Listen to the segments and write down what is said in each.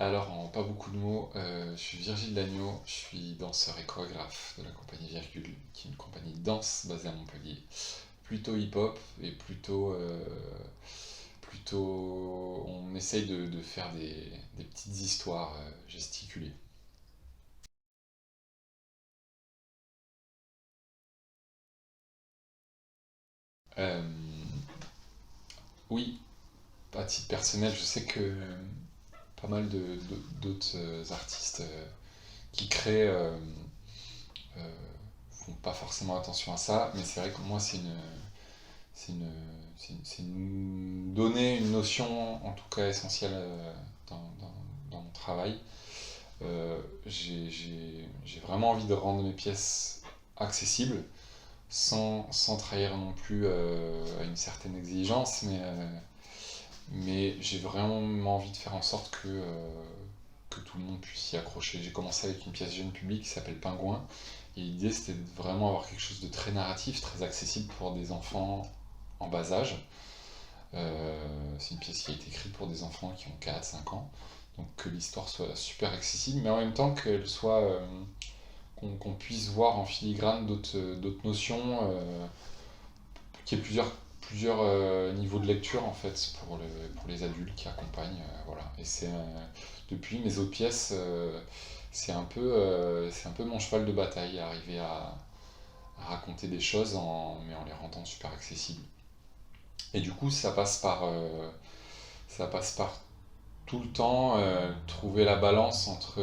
Alors, en pas beaucoup de mots, je suis Virgile Dagneau, je suis danseur et chorégraphe de la compagnie Virgule, qui est une compagnie de danse basée à Montpellier. Plutôt hip-hop et plutôt on essaye de faire des petites histoires gesticulées. Euh, oui, à titre personnel, je sais que pas mal d'autres artistes qui créent euh, font pas forcément attention à ça, mais c'est vrai que moi c'est une, donnée, une notion en tout cas essentielle dans mon travail. J'ai vraiment envie de rendre mes pièces accessibles sans trahir non plus à une certaine exigence, mais j'ai vraiment envie de faire en sorte que tout le monde puisse s'y accrocher. J'ai commencé avec une pièce jeune public qui s'appelle Pingouin, et l'idée c'était de vraiment avoir quelque chose de très narratif, très accessible pour des enfants en bas âge. C'est une pièce qui a été écrite pour des enfants qui ont 4 5 ans, donc que l'histoire soit super accessible, mais en même temps qu'elle soit qu'on puisse voir en filigrane d'autres notions, qu'il y ait plusieurs niveaux de lecture en fait pour les adultes qui accompagnent. Voilà. Et depuis mes autres pièces, c'est un peu mon cheval de bataille, arriver à raconter des choses mais en les rendant super accessibles. Et du coup, ça passe par tout le temps trouver la balance entre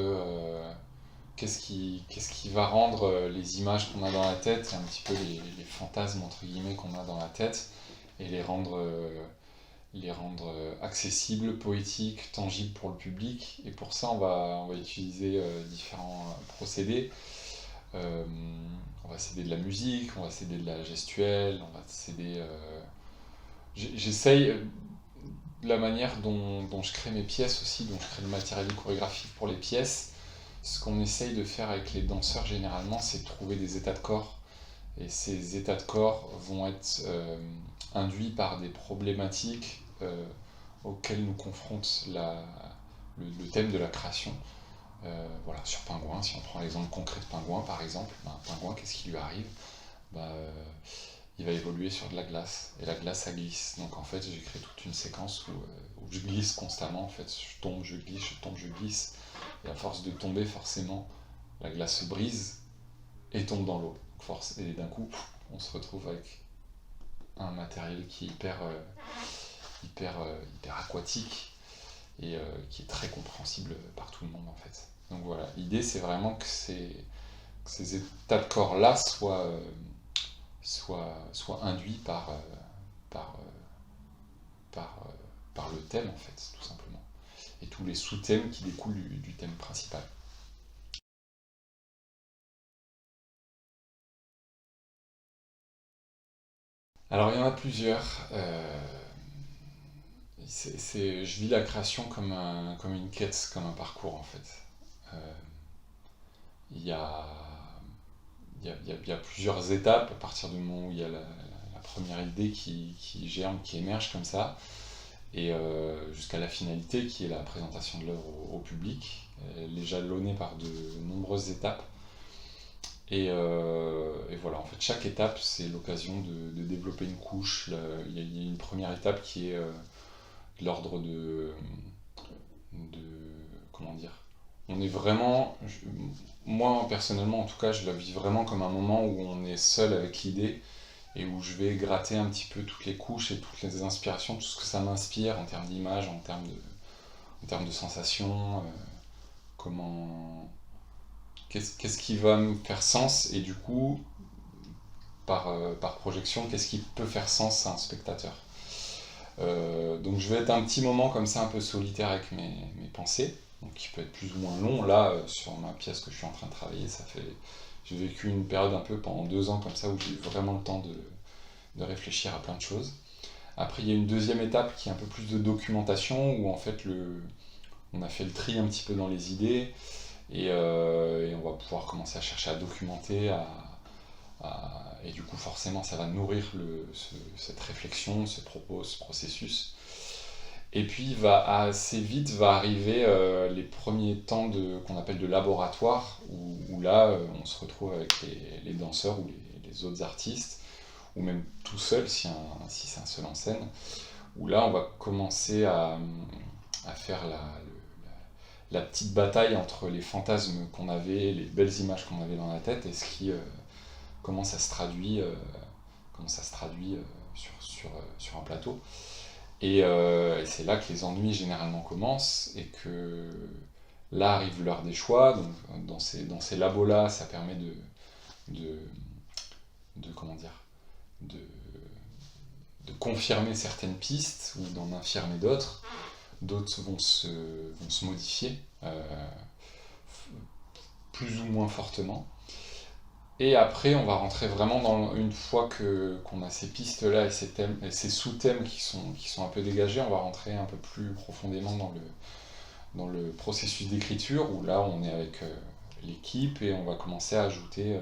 qu'est-ce qui va rendre les images qu'on a dans la tête et un petit peu les fantasmes entre guillemets qu'on a dans la tête et les rendre accessibles, poétiques, tangibles pour le public. Et pour ça, on va utiliser différents procédés. Euh, on va s'aider de la musique, on va s'aider de la gestuelle, on va s'aider. J'essaye de la manière dont je crée mes pièces aussi, dont je crée le matériel chorégraphique pour les pièces. Ce qu'on essaye de faire avec les danseurs généralement, c'est de trouver des états de corps. Et ces états de corps vont être induits par des problématiques auxquelles nous confronte le thème de la création. Voilà, sur Pingouin, si on prend l'exemple concret de Pingouin par exemple, ben, Pingouin, qu'est-ce qui lui arrive? Bah, il va évoluer sur de la glace, et la glace ça glisse. Donc en fait j'ai créé toute une séquence où je glisse constamment, en fait je tombe, je glisse, je tombe, je glisse, et à force de tomber forcément la glace se brise et tombe dans l'eau. Et d'un coup on se retrouve avec un matériel qui est hyper aquatique et qui est très compréhensible par tout le monde en fait. Donc voilà, l'idée c'est vraiment que ces états de corps là soient induits par, par, par le thème en fait, tout simplement. Et tous les sous-thèmes qui découlent du thème principal. Alors il y en a plusieurs. Je vis la création comme une quête, comme un parcours en fait. Euh, il y a, il y a plusieurs étapes à partir du moment où il y a la première idée qui germe, qui émerge comme ça, et jusqu'à la finalité qui est la présentation de l'œuvre au public. Elle est jalonnée par de nombreuses étapes. Et voilà, en fait, chaque étape, c'est l'occasion de développer une couche. Il y a une première étape qui est de l'ordre de. Comment dire? On est vraiment. Moi, personnellement, en tout cas, je la vis vraiment comme un moment où on est seul avec l'idée et où je vais gratter un petit peu toutes les couches et toutes les inspirations, tout ce que ça m'inspire en termes d'image, en termes de sensations, comment. Qu'est-ce qui va me faire sens et du coup, par projection, qu'est-ce qui peut faire sens à un spectateur. Donc je vais être un petit moment comme ça un peu solitaire avec mes pensées, donc qui peut être plus ou moins long. Là, sur ma pièce que je suis en train de travailler, j'ai vécu une période un peu pendant 2 ans comme ça où j'ai eu vraiment le temps de réfléchir à plein de choses. Après, il y a une deuxième étape qui est un peu plus de documentation où en fait on a fait le tri un petit peu dans les idées et on va pouvoir commencer à chercher à documenter, et du coup forcément ça va nourrir cette réflexion, ce propos, ce processus. Et puis assez vite va arriver les premiers temps qu'on appelle de laboratoire, où là on se retrouve avec les danseurs ou les autres artistes, ou même tout seul si c'est un seul en scène, où là on va commencer à faire la petite bataille entre les fantasmes qu'on avait, les belles images qu'on avait dans la tête, et comment ça se traduit, sur un plateau. Et c'est là que les ennuis généralement commencent, et que là arrive l'heure des choix. Donc dans ces labos-là, ça permet de, comment dire, de, de confirmer certaines pistes ou d'en infirmer d'autres. D'autres vont se modifier, plus ou moins fortement. Et après, on va rentrer vraiment une fois qu'on a ces pistes-là et ces thèmes, et ces sous-thèmes qui sont un peu dégagés, on va rentrer un peu plus profondément dans le processus d'écriture, où là, on est avec l'équipe et on va commencer à ajouter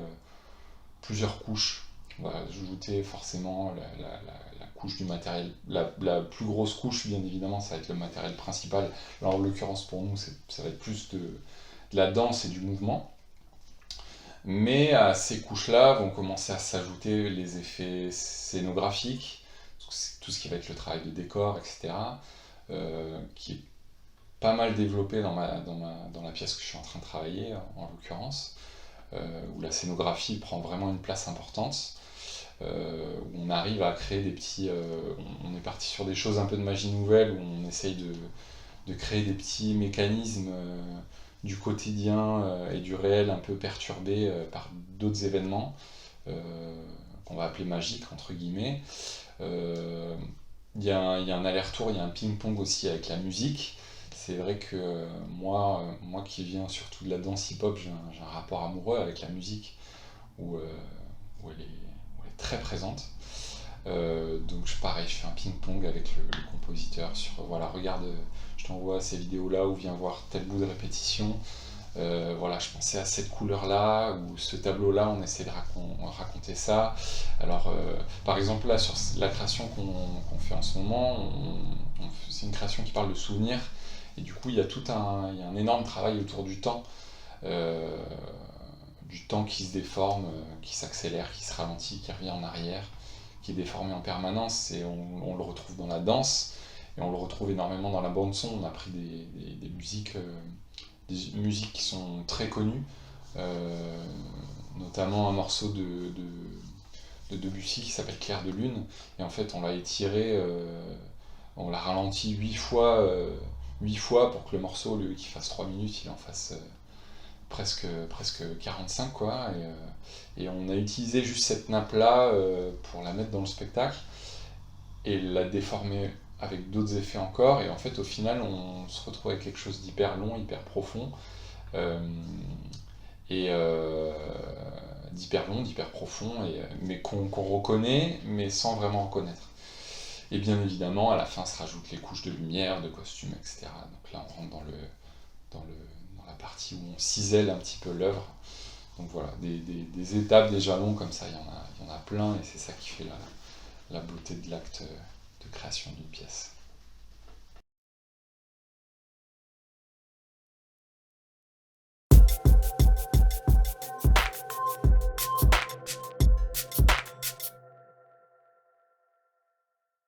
plusieurs couches. On va ajouter forcément la couche du matériel. La plus grosse couche, bien évidemment, ça va être le matériel principal. Alors, en l'occurrence, pour nous, ça va être plus de la danse et du mouvement. Mais à ces couches-là vont commencer à s'ajouter les effets scénographiques, tout ce qui va être le travail de décor, etc., qui est pas mal développé dans la pièce que je suis en train de travailler, en l'occurrence, où la scénographie prend vraiment une place importante, où on arrive à créer des petits... on est parti sur des choses un peu de magie nouvelle, où on essaye de créer des petits mécanismes du quotidien et du réel un peu perturbés par d'autres événements, qu'on va appeler magiques, entre guillemets. Il y a un aller-retour, il y a un ping-pong aussi avec la musique. C'est vrai que moi qui viens surtout de la danse hip-hop, j'ai un rapport amoureux avec la musique, où elle est très présente. Donc pareil, je fais un ping-pong avec le compositeur sur, voilà, regarde, je t'envoie ces vidéos-là, ou viens voir tel bout de répétition. Voilà, je pensais à cette couleur-là, ou ce tableau-là, on essaie de raconter ça. Alors, par exemple, là, sur la création qu'on fait en ce moment, c'est une création qui parle de souvenirs, et du coup, il y a un énorme travail autour euh, du temps qui se déforme, qui s'accélère, qui se ralentit, qui revient en arrière, qui est déformé en permanence, et on le retrouve dans la danse, et on le retrouve énormément dans la bande son. On a pris des musiques qui sont très connues, notamment un morceau de Debussy qui s'appelle Clair de Lune, et en fait on l'a étiré, on l'a ralenti 8 fois pour que le morceau, au lieu qu'il fasse 3 minutes, il en fasse presque 45, quoi. Et on a utilisé juste cette nappe-là pour la mettre dans le spectacle, et la déformer avec d'autres effets encore, et en fait au final on se retrouve avec quelque chose d'hyper long, hyper profond, euh, et d'hyper long, d'hyper profond, mais qu'on reconnaît, mais sans vraiment reconnaître. Et bien évidemment, à la fin se rajoutent les couches de lumière, de costumes, etc. Donc là, on rentre dans la partie où on cisèle un petit peu l'œuvre. Donc voilà, des étapes, des jalons comme ça, il y en a plein, et c'est ça qui fait la beauté de l'acte de création d'une pièce.